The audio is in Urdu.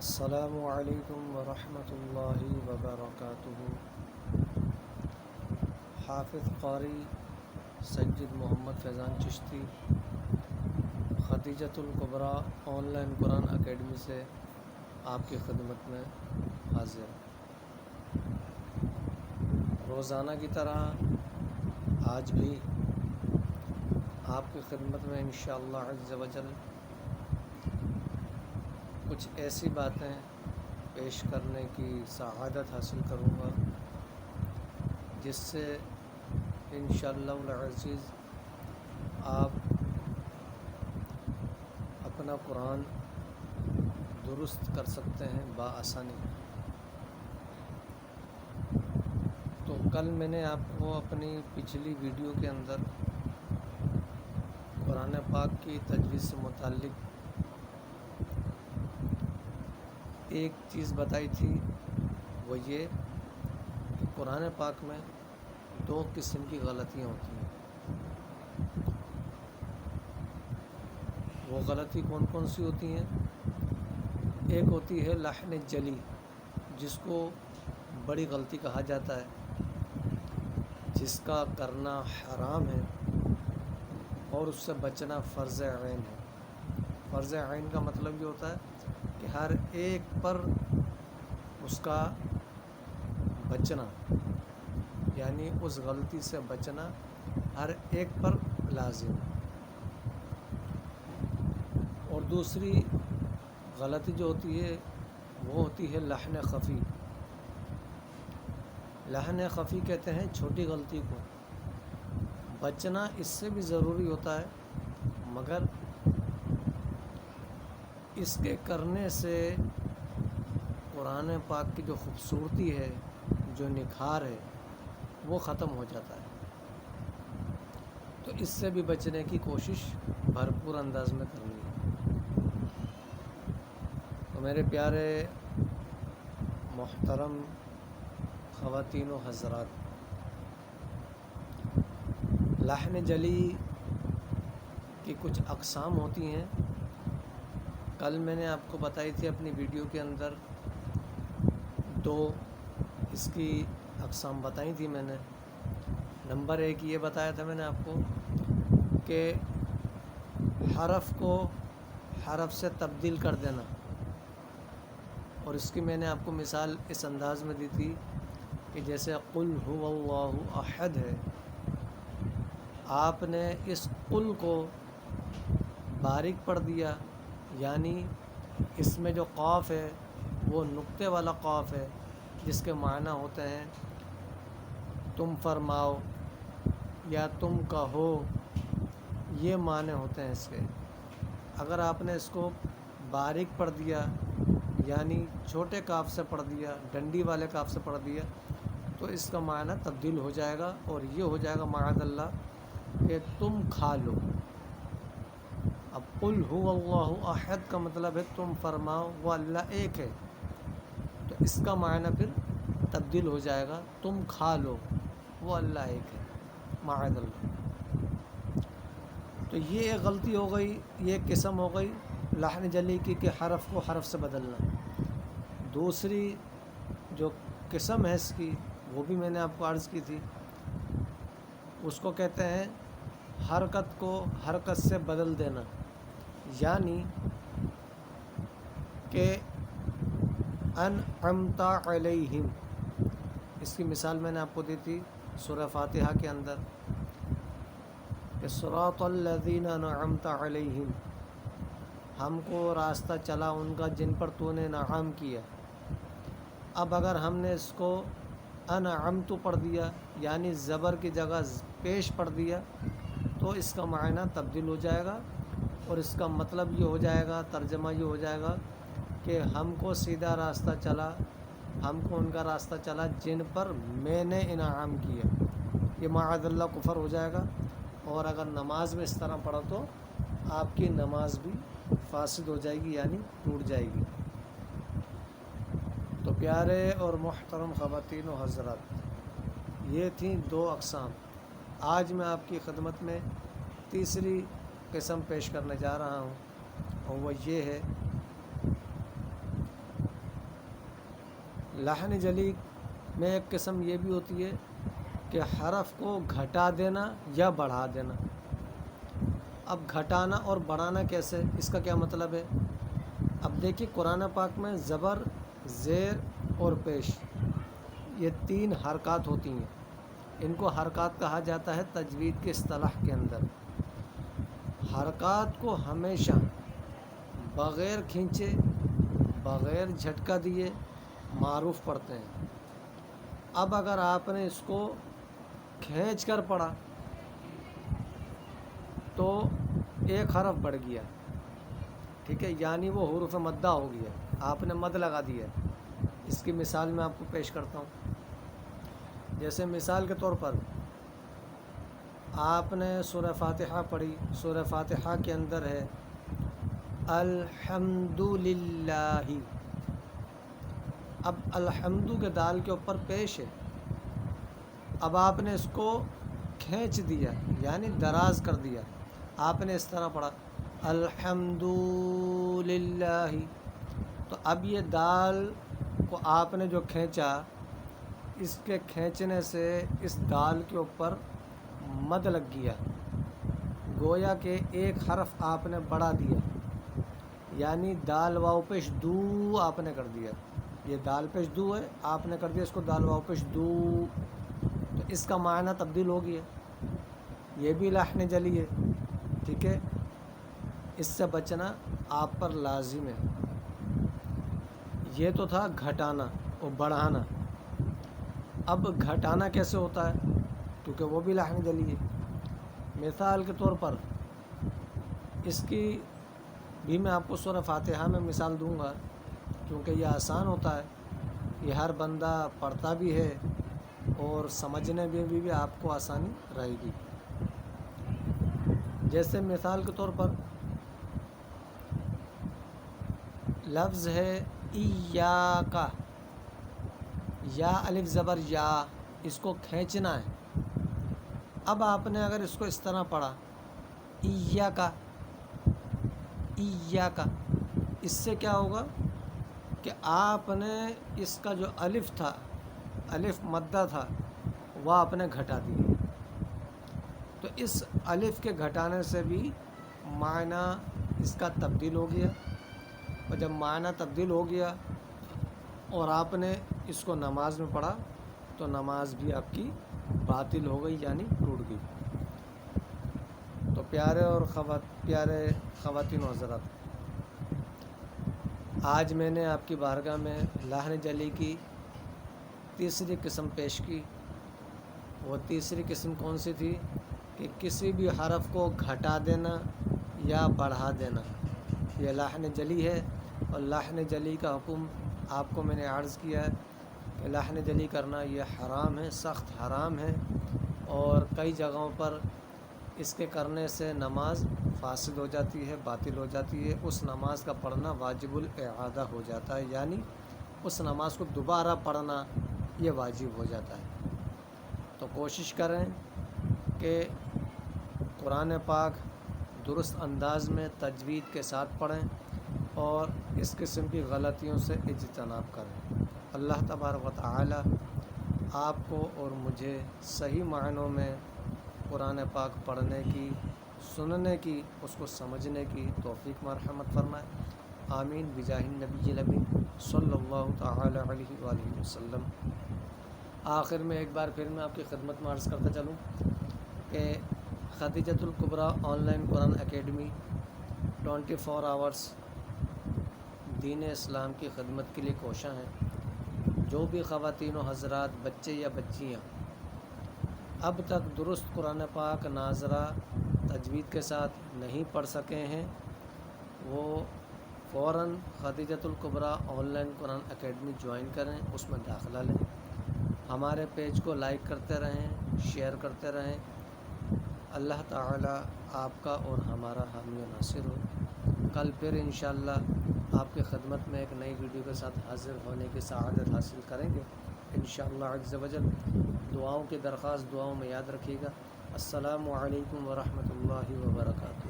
السلام علیکم ورحمۃ اللہ وبرکاتہ۔ Hafiz Qari Syed Muhammad Faizan Chishti Khadijah al-Kubra online Quran academy سے آپ کی خدمت میں حاضر۔ روزانہ کی طرح آج بھی آپ کی خدمت میں انشاءاللہ عز و جل کچھ ایسی باتیں پیش کرنے کی سعادت حاصل کروں گا جس سے انشاءاللہ العزیز آپ اپنا قرآن درست کر سکتے ہیں بآسانی۔ تو کل میں نے آپ کو اپنی پچھلی ویڈیو کے اندر قرآن پاک کی تجوید سے متعلق ایک چیز بتائی تھی، وہ یہ کہ قرآن پاک میں دو قسم کی غلطیاں ہوتی ہیں۔ وہ غلطی کون کون سی ہوتی ہیں؟ ایک ہوتی ہے لحن جلی، جس کو بڑی غلطی کہا جاتا ہے، جس کا کرنا حرام ہے اور اس سے بچنا فرض عین ہے۔ فرض عین کا مطلب یہ ہوتا ہے کہ ہر ایک پر اس کا بچنا، یعنی اس غلطی سے بچنا ہر ایک پر لازم ہے۔ اور دوسری غلطی جو ہوتی ہے وہ ہوتی ہے لحن خفی۔ لحن خفی کہتے ہیں چھوٹی غلطی کو۔ بچنا اس سے بھی ضروری ہوتا ہے، مگر اس کے کرنے سے قرآن پاک کی جو خوبصورتی ہے، جو نکھار ہے، وہ ختم ہو جاتا ہے۔ تو اس سے بھی بچنے کی کوشش بھرپور انداز میں کرنی ہے۔ تو میرے پیارے محترم خواتین و حضرات، لحن جلی کی کچھ اقسام ہوتی ہیں۔ کل میں نے آپ کو بتائی تھی اپنی ویڈیو کے اندر، دو اس کی اقسام بتائی تھی میں نے۔ نمبر ایک یہ بتایا تھا میں نے آپ کو کہ حرف کو حرف سے تبدیل کر دینا، اور اس کی میں نے آپ کو مثال اس انداز میں دی تھی کہ جیسے قل هو اللہ احد ہے، آپ نے اس قل کو باریک پڑھ دیا، یعنی اس میں جو قاف ہے وہ نقطے والا قاف ہے، جس کے معنی ہوتے ہیں تم فرماؤ یا تم کہو، یہ معنی ہوتے ہیں اس کے۔ اگر آپ نے اس کو باریک پڑھ دیا، یعنی چھوٹے کاف سے پڑھ دیا، ڈنڈی والے کاف سے پڑھ دیا، تو اس کا معنی تبدیل ہو جائے گا، اور یہ ہو جائے گا معاذ اللہ کہ تم کھا لو۔ اب قل هو اللہ احد کا مطلب ہے تم فرماؤ، وہ اللہ ایک ہے، تو اس کا معنی پھر تبدیل ہو جائے گا تم کھا لو، وہ اللہ ایک ہے، معاذ اللہ۔ تو یہ ایک غلطی ہو گئی، یہ ایک قسم ہو گئی لحن جلی کی کہ حرف کو حرف سے بدلنا۔ دوسری جو قسم ہے اس کی، وہ بھی میں نے آپ کو عرض کی تھی، اس کو کہتے ہیں حرکت کو حرکت سے بدل دینا، یعنی کہ انعمت علیہم۔ اس کی مثال میں نے آپ کو دی تھی سورہ فاتحہ کے اندر کہ صراط الذین انعمت علیہم، ہم کو راستہ چلا ان کا جن پر تو نے انعام کیا۔ اب اگر ہم نے اس کو انعمت پڑھ دیا، یعنی زبر کی جگہ پیش پڑھ دیا، تو اس کا معنی تبدیل ہو جائے گا، اور اس کا مطلب یہ ہو جائے گا، ترجمہ یہ ہو جائے گا کہ ہم کو سیدھا راستہ چلا، ہم کو ان کا راستہ چلا جن پر میں نے انعام کیا۔ یہ معاذ اللہ کفر ہو جائے گا، اور اگر نماز میں اس طرح پڑھو تو آپ کی نماز بھی فاسد ہو جائے گی، یعنی ٹوٹ جائے گی۔ تو پیارے اور محترم خواتین و حضرات، یہ تھیں دو اقسام۔ آج میں آپ کی خدمت میں تیسری قسم پیش کرنے جا رہا ہوں، اور وہ یہ ہے لحن جلی میں ایک قسم یہ بھی ہوتی ہے کہ حرف کو گھٹا دینا یا بڑھا دینا۔ اب گھٹانا اور بڑھانا کیسے، اس کا کیا مطلب ہے؟ اب دیکھیے قرآن پاک میں زبر، زیر اور پیش یہ 3 حرکات ہوتی ہیں، ان کو حرکات کہا جاتا ہے تجوید کے اصطلاح کے اندر۔ حرکات کو ہمیشہ بغیر کھینچے، بغیر جھٹکا دیے معروف پڑھتے ہیں۔ اب اگر آپ نے اس کو کھینچ کر پڑھا تو ایک حرف بڑھ گیا، ٹھیک ہے، یعنی وہ حروف مدہ ہو گیا، آپ نے مد لگا دیا۔ اس کی مثال میں آپ کو پیش کرتا ہوں۔ جیسے مثال کے طور پر آپ نے سورہ فاتحہ پڑھی، سورہ فاتحہ کے اندر ہے الحمدللہ۔ اب الحمد کے دال کے اوپر پیش ہے، اب آپ نے اس کو کھینچ دیا یعنی دراز کر دیا، آپ نے اس طرح پڑھا الحمدللہ، تو اب یہ دال کو آپ نے جو کھینچا، اس کے کھینچنے سے اس دال کے اوپر مد لگ گیا، گویا کہ ایک حرف آپ نے بڑھا دیا، یعنی دال واو پیش دو آپ نے کر دیا۔ یہ دال پیش دو ہے، آپ نے کر دیا اس کو دال واو پیش دو، تو اس کا معنی تبدیل ہو گیا۔ یہ بھی لحن جلی ہے، ٹھیک ہے، اس سے بچنا آپ پر لازم ہے۔ یہ تو تھا گھٹانا اور بڑھانا۔ اب گھٹانا کیسے ہوتا ہے، کیونکہ وہ بھی لحن جلی ہے۔ مثال کے طور پر اس کی بھی میں آپ کو سورہ فاتحہ میں مثال دوں گا، کیونکہ یہ آسان ہوتا ہے، یہ ہر بندہ پڑھتا بھی ہے اور سمجھنے میں بھی آپ کو آسانی رہے گی۔ جیسے مثال کے طور پر لفظ ہے ایاک، یا الف زبر یا، اس کو کھینچنا ہے۔ اب آپ نے اگر اس کو اس طرح پڑھا ایاک، ایاک، اس سے کیا ہوگا کہ آپ نے اس کا جو الف تھا، الف مدہ تھا، وہ آپ نے گھٹا دیا، تو اس الف کے گھٹانے سے بھی معنی اس کا تبدیل ہو گیا، اور جب معنی تبدیل ہو گیا اور آپ نے اس کو نماز میں پڑھا تو نماز بھی آپ کی باطل ہو گئی، یعنی ٹوٹ گئی۔ تو پیارے خواتین و حضرات، آج میں نے آپ کی بارگاہ میں لحن جلی کی تیسری قسم پیش کی۔ وہ تیسری قسم کون سی تھی کہ کسی بھی حرف کو گھٹا دینا یا بڑھا دینا، یہ لحن جلی ہے۔ اور لحن جلی کا حکم آپ کو میں نے عرض کیا ہے کہ لحن جلی کرنا یہ حرام ہے، سخت حرام ہے، اور کئی جگہوں پر اس کے کرنے سے نماز فاسد ہو جاتی ہے، باطل ہو جاتی ہے، اس نماز کا پڑھنا واجب الاعادہ ہو جاتا ہے، یعنی اس نماز کو دوبارہ پڑھنا یہ واجب ہو جاتا ہے۔ تو کوشش کریں کہ قرآن پاک درست انداز میں تجوید کے ساتھ پڑھیں اور اس قسم کی غلطیوں سے اجتناب کریں۔ اللہ تبارک و تعالی آپ کو اور مجھے صحیح معنوں میں قرآن پاک پڑھنے کی، سننے کی، اس کو سمجھنے کی توفیق مرحمت فرمائے۔ آمین بجاہ النبی الامین صلی اللہ تعالی علیہ وآلہ وسلم۔ آخر میں ایک بار پھر میں آپ کی خدمت میں عرض کرتا چلوں کہ Khadijah al-Kubra online Quran academy 24 hours دین اسلام کی خدمت کے لیے کوشاں ہیں۔ جو بھی خواتین و حضرات، بچے یا بچیاں اب تک درست قرآن پاک ناظرہ تجوید کے ساتھ نہیں پڑھ سکے ہیں، وہ فوراً Khadijah al-Kubra online Quran academy join کریں، اس میں داخلہ لیں۔ ہمارے پیج کو لائک کرتے رہیں، شیئر کرتے رہیں۔ اللہ تعالی آپ کا اور ہمارا حامی و ناصر ہو۔ کل پھر انشاءاللہ آپ کی خدمت میں ایک نئی ویڈیو کے ساتھ حاضر ہونے کی سعادت حاصل کریں گے انشاءاللہ عز و جل۔ دعاؤں کی درخواست دعاؤں میں یاد رکھیے گا۔ السلام علیکم ورحمۃ اللہ وبرکاتہ۔